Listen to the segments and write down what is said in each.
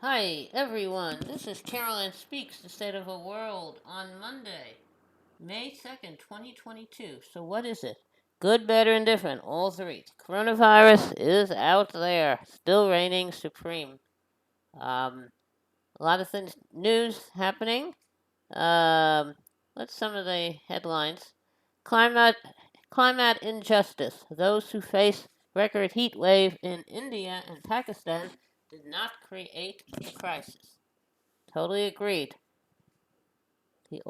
Hi, everyone. This is Carolyn Speaks, the State of the World, on Monday, May 2nd, 2022. So, what is it? Good, better, and different. All three. Coronavirus is out there, still reigning supreme. Um, a lot of things, news happening. Um, what's some of the headlines? Climate, climate injustice. Those who face record heat wave in India and Pakistan did not create the crisis. Totally agreed. The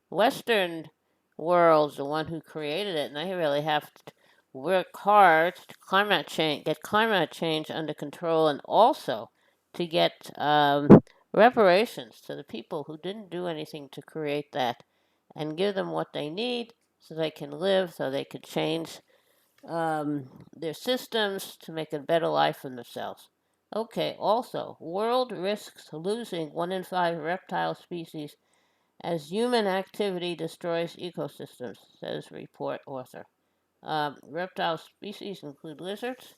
Western world's the one who created it, and they really have to work hard to get climate change under control, and also to get reparations to the people who didn't do anything to create that, and give them what they need so they can live, so they could change their systems to make a better life for themselves. Okay, also, world risks losing 1 in 5 reptile species as human activity destroys ecosystems, says report author. Reptile species include lizards,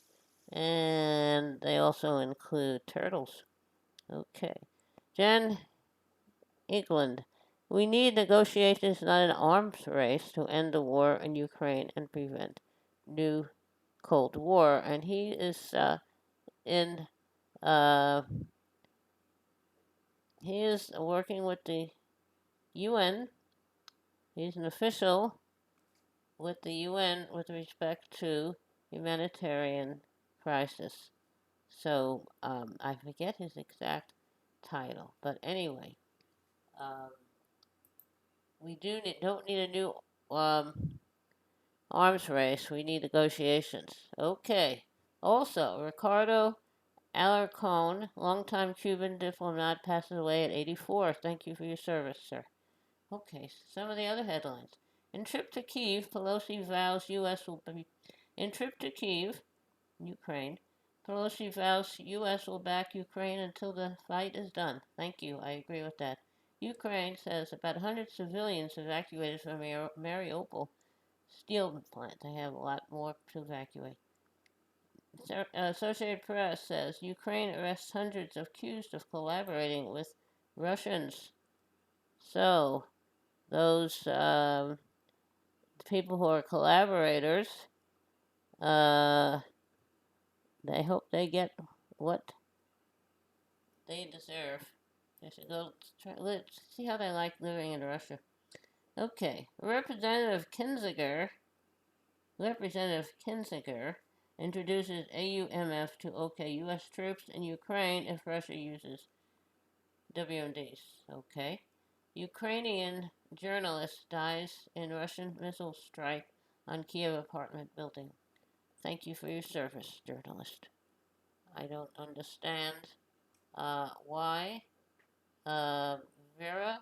and they also include turtles. Okay. Jen Egeland. We need negotiations, not an arms race, to end the war in Ukraine and prevent new Cold War. And he is in. Uh, he is working with the UN. He's an official with the UN with respect to humanitarian crisis. So I forget his exact title, but anyway, um, don't need a new um, arms race. We need negotiations. Okay. Also, Ricardo Alarcon, longtime Cuban diplomat, passes away at 84. Thank you for your service, sir. Okay, some of the other headlines. In trip to Kiev, Pelosi vows U.S. will be. In trip to Kiev, Ukraine, Pelosi vows U.S. will back Ukraine until the fight is done. Thank you, I agree with that. Ukraine says about 100 civilians evacuated from Mariupol steel plant. They have a lot more to evacuate. Associated Press says Ukraine arrests hundreds of accused of collaborating with Russians. So, those people who are collaborators, uh, they hope they get what they deserve. They should go see how they like living in Russia. Okay, Representative Kinzinger introduces AUMF to okay U.S. troops in Ukraine if Russia uses WMDs. Okay. Ukrainian journalist dies in Russian missile strike on Kiev apartment building. Thank you for your service, journalist. I don't understand why. Vera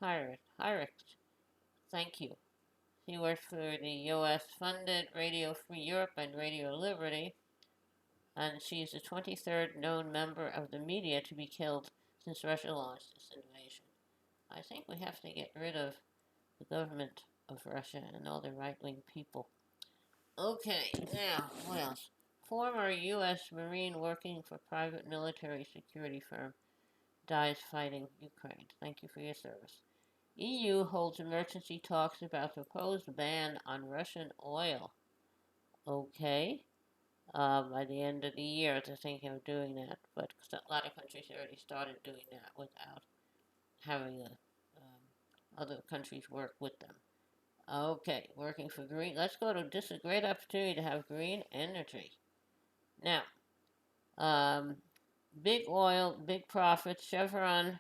Hyrick, thank you. She works for the U.S. funded Radio Free Europe and Radio Liberty, and she's the 23rd known member of the media to be killed since Russia launched this invasion. I think we have to get rid of the government of Russia and all the right wing people. Okay, now, what else? Former U.S. Marine working for private military security firm dies fighting Ukraine. Thank you for your service. EU holds emergency talks about proposed ban on Russian oil. Okay. By the end of the year, they're thinking of doing that, but a lot of countries already started doing that without having other countries work with them. Okay, working for green. Let's go to this is a great opportunity to have green energy. Now, um, big oil, big profits. Chevron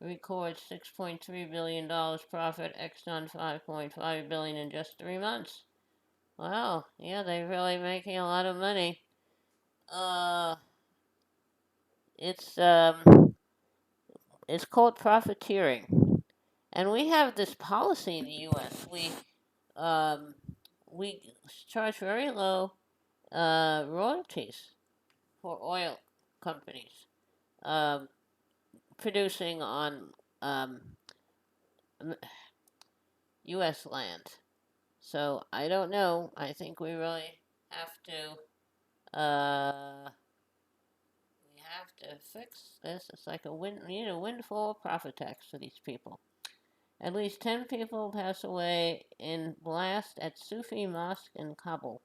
records $6.3 billion profit. Exxon 5.5 billion in just 3 months. Wow, yeah, they're really making a lot of money. Uh, it's um, it's called profiteering, and we have this policy in the U.S. Um, we charge very low royalties for oil companies um, producing on um, U.S. land. So I don't know. I think we really have to. We have to fix this. It's like we need a windfall profit tax for these people. At least 10 people pass away in blast at Sufi mosque in Kabul.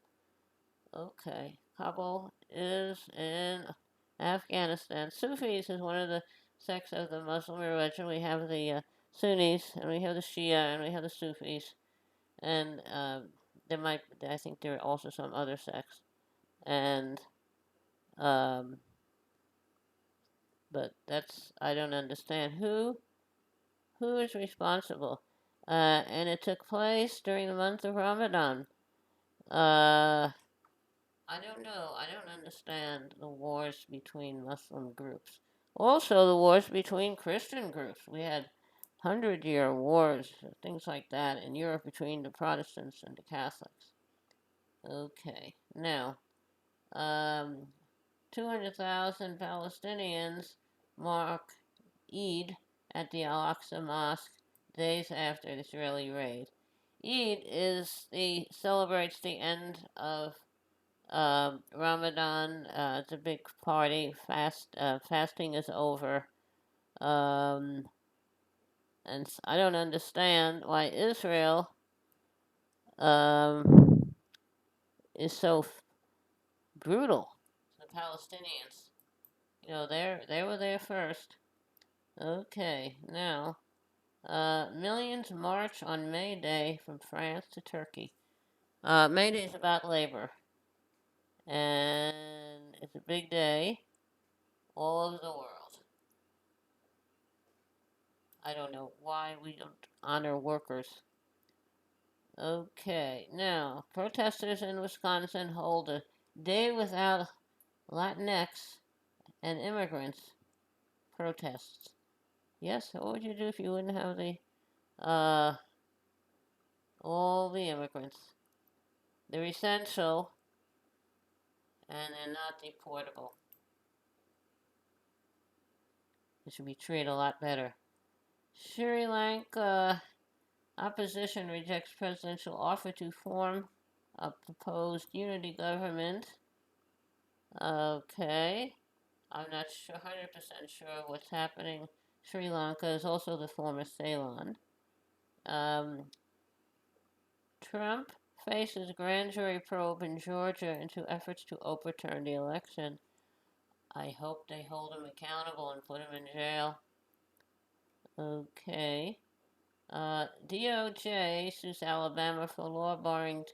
Okay, Kabul is in Afghanistan. Sufis is one of the sects of the Muslim religion. We have the Sunnis, and we have the Shia, and we have the Sufis, and I think there are also some other sects, and um, but I don't understand who is responsible, and it took place during the month of Ramadan. I don't know. I don't understand the wars between Muslim groups. Also, the wars between Christian groups. We had 100-year wars, things like that, in Europe between the Protestants and the Catholics. Okay, now, um, 200,000 Palestinians mark Eid at the Al-Aqsa Mosque days after the Israeli raid. Eid celebrates the end of Ramadan. It's a big party. Fasting is over. Um, and I don't understand why Israel um, is so brutal to the Palestinians. You know, they were there first. Okay, now millions march on May Day from France to Turkey. May Day is about labor, and it's a big day all over the world. I don't know why we don't honor workers. Okay, now, protesters in Wisconsin hold a day without Latinx and immigrants protests. Yes, what would you do if you wouldn't have uh, all the immigrants? They're essential and they're not deportable. They should be treated a lot better. Sri Lanka opposition rejects presidential offer to form a proposed unity government. Okay. I'm not sure, 100% sure what's happening. Sri Lanka is also the former Ceylon. Trump faces grand jury probe in Georgia into efforts to overturn the election. I hope they hold him accountable and put him in jail. Okay. DOJ sues Alabama for law barring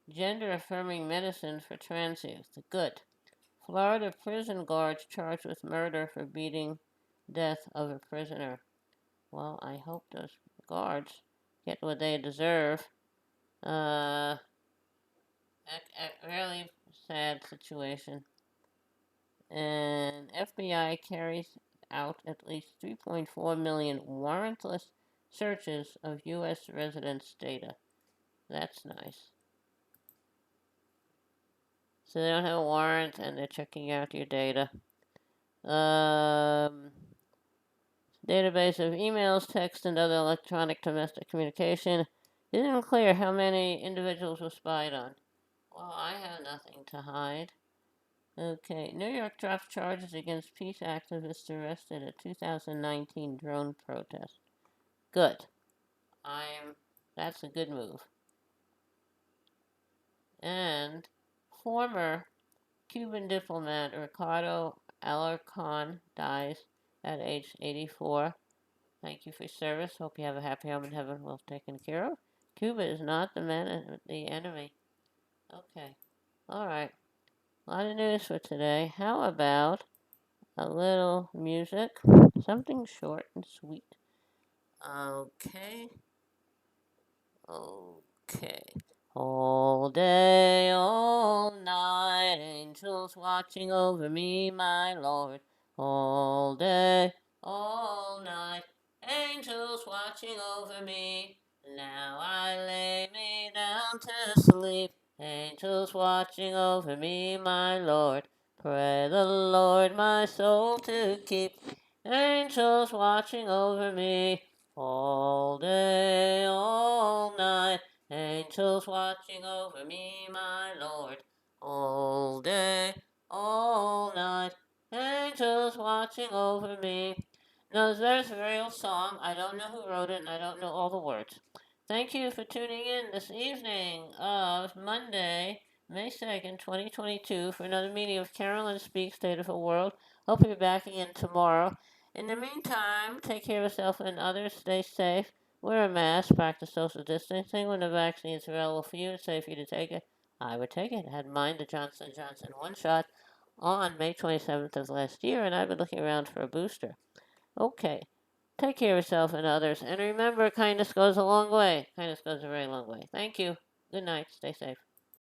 gender affirming medicine for trans youth. Good. Florida prison guards charged with murder for beating death of a prisoner. Well, I hope those guards get what they deserve. A really sad situation. And FBI carries out at least 3.4 million warrantless searches of U.S. residents' data. That's nice. So they don't have a warrant and they're checking out your data. Database of emails, text, and other electronic domestic communication. It isn't clear how many individuals were spied on. Well, I have nothing to hide. Okay, New York drops charges against peace activists arrested at 2019 drone protest. Good. That's a good move. And former Cuban diplomat Ricardo Alarcon dies at age 84. Thank you for your service. Hope you have a happy home in heaven well taken care of. Cuba is not the enemy. Okay. Alright. A lot of news for today. How about a little music? Something short and sweet. Okay. Okay. All day, all night, angels watching over me, my Lord. All day, all night, angels watching over me. Now I lay me down to sleep, angels watching over me, my Lord. Pray the Lord my soul to keep, angels watching over me. All day, all night, angels watching over me, my Lord. All day, all night, Angels watching over me. No, there's a very old song. I don't know who wrote it and I don't know all the words. Thank you for tuning in this evening of Monday, May 2nd, 2022 for another meeting of Carolyn Speaks State of the World. Hope you're back again tomorrow. In the meantime, take care of yourself and others. Stay safe. Wear a mask. Practice social distancing. When the vaccine is available for you, it's safe for you to take it. I would take it. I had mine, the Johnson & Johnson one shot on May 27th of last year, and I've been looking around for a booster. Okay. Take care of yourself and others. And remember, kindness goes a long way. Kindness goes a very long way. Thank you. Good night. Stay safe.